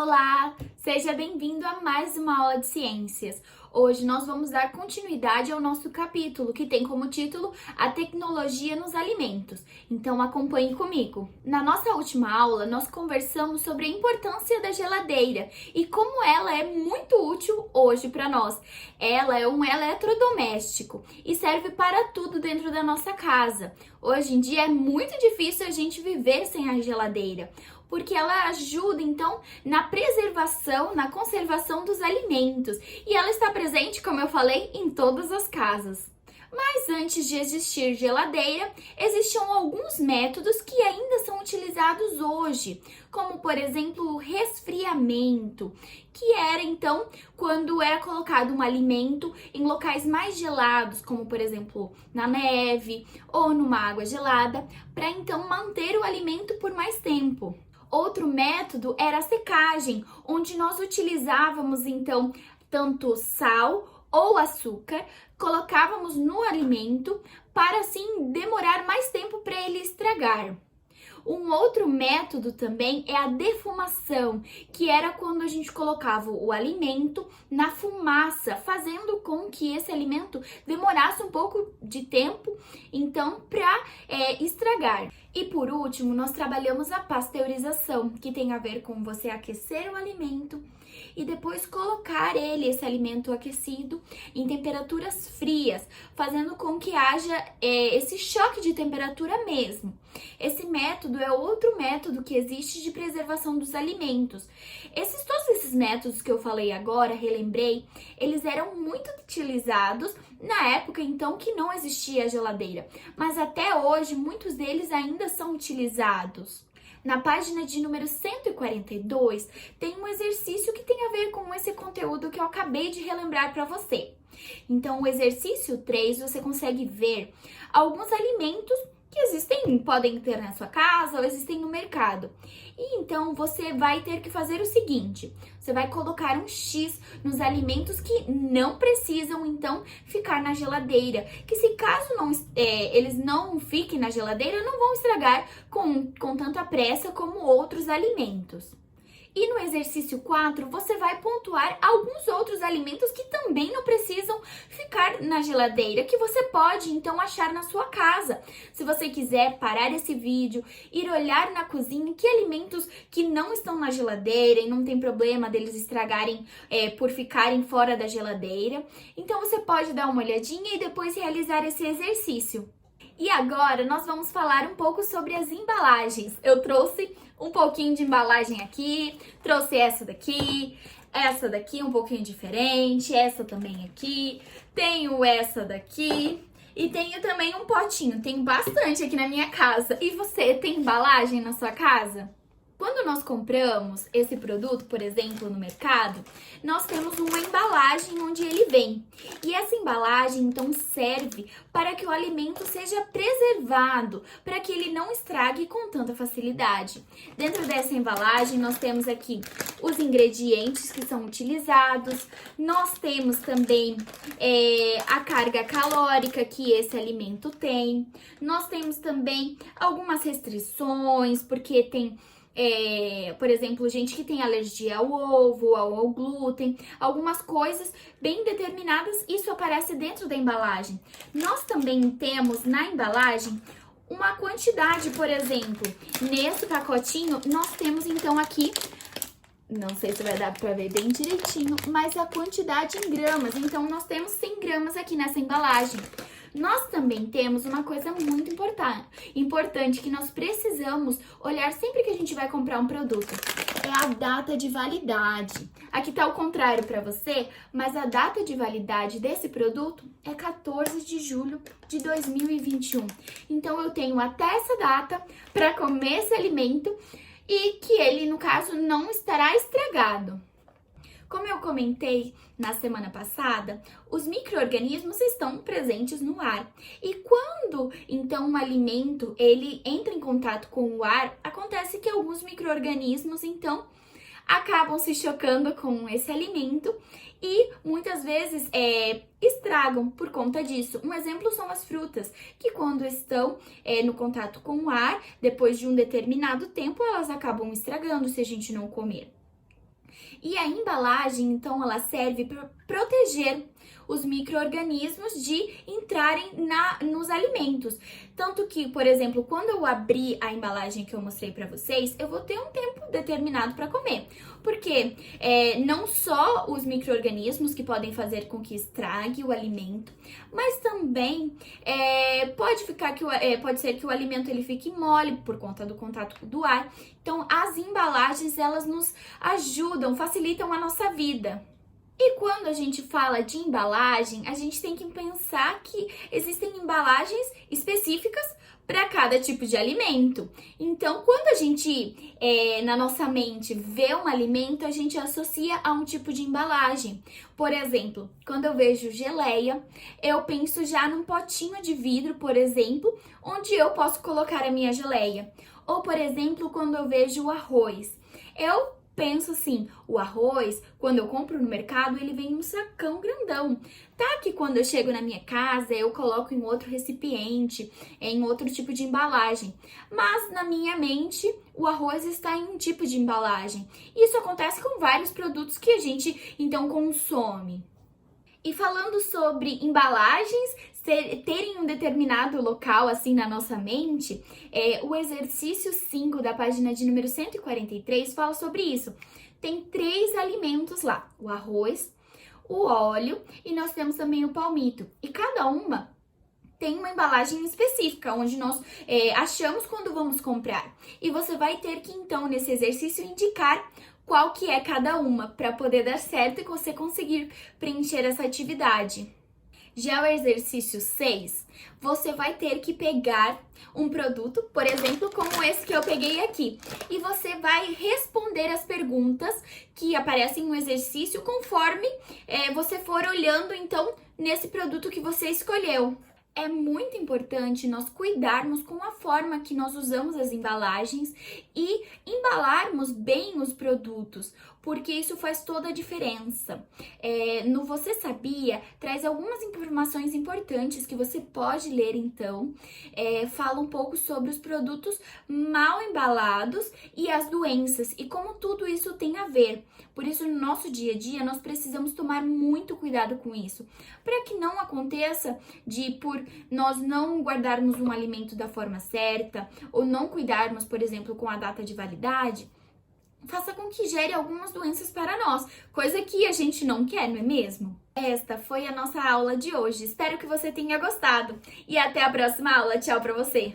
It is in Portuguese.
Olá, seja bem-vindo a mais uma aula de ciências. Hoje nós vamos dar continuidade ao nosso capítulo, que tem como título A Tecnologia nos Alimentos. Então acompanhe comigo. Na nossa última aula, nós conversamos sobre a importância da geladeira e como ela é muito útil hoje para nós. Ela é um eletrodoméstico e serve para tudo dentro da nossa casa. Hoje em dia é muito difícil a gente viver sem a geladeira, porque ela ajuda, então, na preservação, na conservação dos alimentos. E ela está presente, como eu falei, em todas as casas. Mas antes de existir geladeira, existiam alguns métodos que ainda são utilizados hoje, como, por exemplo, o resfriamento, que era, então, quando era colocado um alimento em locais mais gelados, como, por exemplo, na neve ou numa água gelada, para, então, manter o alimento por mais tempo. Outro método era a secagem, onde nós utilizávamos então tanto sal ou açúcar, colocávamos no alimento para assim demorar mais tempo para ele estragar. Um outro método também é a defumação, que era quando a gente colocava o alimento na fumaça, fazendo com que esse alimento demorasse um pouco de tempo, então, para estragar. E por último, nós trabalhamos a pasteurização, que tem a ver com você aquecer o alimento e depois colocar esse alimento aquecido, em temperaturas frias, fazendo com que haja esse choque de temperatura mesmo. Esse método é outro método que existe de preservação dos alimentos. Todos esses métodos que eu falei agora, relembrei, eles eram muito utilizados na época, então, que não existia a geladeira. Mas até hoje, muitos deles ainda são utilizados. Na página de número 142, tem um exercício que tem a ver com esse conteúdo que eu acabei de relembrar para você. Então, o exercício 3, você consegue ver alguns alimentos que podem ter na sua casa ou existem no mercado. E então você vai ter que fazer o seguinte: você vai colocar um X nos alimentos que não precisam então ficar na geladeira, que se caso eles não fiquem na geladeira, não vão estragar com tanta pressa como outros alimentos. E no exercício 4, você vai pontuar alguns outros alimentos que também não precisam ficar na geladeira, que você pode então achar na sua casa. Se você quiser parar esse vídeo, ir olhar na cozinha que alimentos que não estão na geladeira e não tem problema deles estragarem por ficarem fora da geladeira. Então você pode dar uma olhadinha e depois realizar esse exercício. E agora nós vamos falar um pouco sobre as embalagens. Eu trouxe um pouquinho de embalagem aqui, trouxe essa daqui um pouquinho diferente, essa também aqui, tenho essa daqui e tenho também um potinho, tenho bastante aqui na minha casa. E você tem embalagem na sua casa? Quando nós compramos esse produto, por exemplo, no mercado, nós temos uma embalagem onde ele vem. E essa embalagem, então, serve para que o alimento seja preservado, para que ele não estrague com tanta facilidade. Dentro dessa embalagem, nós temos aqui os ingredientes que são utilizados, nós temos também a carga calórica que esse alimento tem, nós temos também algumas restrições, porque tem por exemplo, gente que tem alergia ao ovo, ao glúten, algumas coisas bem determinadas, isso aparece dentro da embalagem. Nós também temos na embalagem uma quantidade, por exemplo, nesse pacotinho nós temos então aqui, não sei se vai dar para ver bem direitinho, mas a quantidade em gramas, então nós temos 100 gramas aqui nessa embalagem. Nós também temos uma coisa muito importante que nós precisamos olhar sempre que a gente vai comprar um produto. É a data de validade. Aqui tá o contrário para você, mas a data de validade desse produto é 14 de julho de 2021. Então eu tenho até essa data para comer esse alimento e que ele, no caso, não estará estragado. Como eu comentei na semana passada, os micro-organismos estão presentes no ar. E quando, então, um alimento ele entra em contato com o ar, acontece que alguns micro-organismos, então, acabam se chocando com esse alimento e muitas vezes estragam por conta disso. Um exemplo são as frutas, que quando estão no contato com o ar, depois de um determinado tempo, elas acabam estragando se a gente não comer. E a embalagem, então, ela serve para proteger os micro-organismos de entrarem nos alimentos. Tanto que, por exemplo, quando eu abrir a embalagem que eu mostrei para vocês, eu vou ter um tempo determinado para comer. Porque não só os micro-organismos que podem fazer com que estrague o alimento, mas também pode ser que o alimento ele fique mole por conta do contato do ar. Então, as embalagens, elas nos ajudam, facilitam a nossa vida. E quando a gente fala de embalagem, a gente tem que pensar que existem embalagens específicas para cada tipo de alimento. Então, quando a gente, na nossa mente, vê um alimento, a gente associa a um tipo de embalagem. Por exemplo, quando eu vejo geleia, eu penso já num potinho de vidro, por exemplo, onde eu posso colocar a minha geleia. Ou, por exemplo, quando eu vejo o arroz, eu penso assim, o arroz, quando eu compro no mercado, ele vem em um sacão grandão. Tá que quando eu chego na minha casa, eu coloco em outro recipiente, em outro tipo de embalagem. Mas na minha mente, o arroz está em um tipo de embalagem. Isso acontece com vários produtos que a gente então consome. E falando sobre embalagens terem um determinado local assim na nossa mente, o exercício 5 da página de número 143 fala sobre isso. Tem 3 alimentos lá: o arroz, o óleo e nós temos também o palmito. E cada uma tem uma embalagem específica, onde nós achamos quando vamos comprar. E você vai ter que, então, nesse exercício, indicar qual que é cada uma, para poder dar certo e você conseguir preencher essa atividade. Já o exercício 6, você vai ter que pegar um produto, por exemplo, como esse que eu peguei aqui, e você vai responder as perguntas que aparecem no exercício conforme você for olhando, então, nesse produto que você escolheu. É muito importante nós cuidarmos com a forma que nós usamos as embalagens e embalarmos bem os produtos, porque isso faz toda a diferença. No Você Sabia, traz algumas informações importantes que você pode ler então. Fala um pouco sobre os produtos mal embalados e as doenças e como tudo isso tem a ver. Por isso, no nosso dia a dia, nós precisamos tomar muito cuidado com isso, para que não aconteça por nós não guardarmos um alimento da forma certa ou não cuidarmos, por exemplo, com a data de validade, faça com que gere algumas doenças para nós, coisa que a gente não quer, não é mesmo? Esta foi a nossa aula de hoje. Espero que você tenha gostado e até a próxima aula. Tchau para você!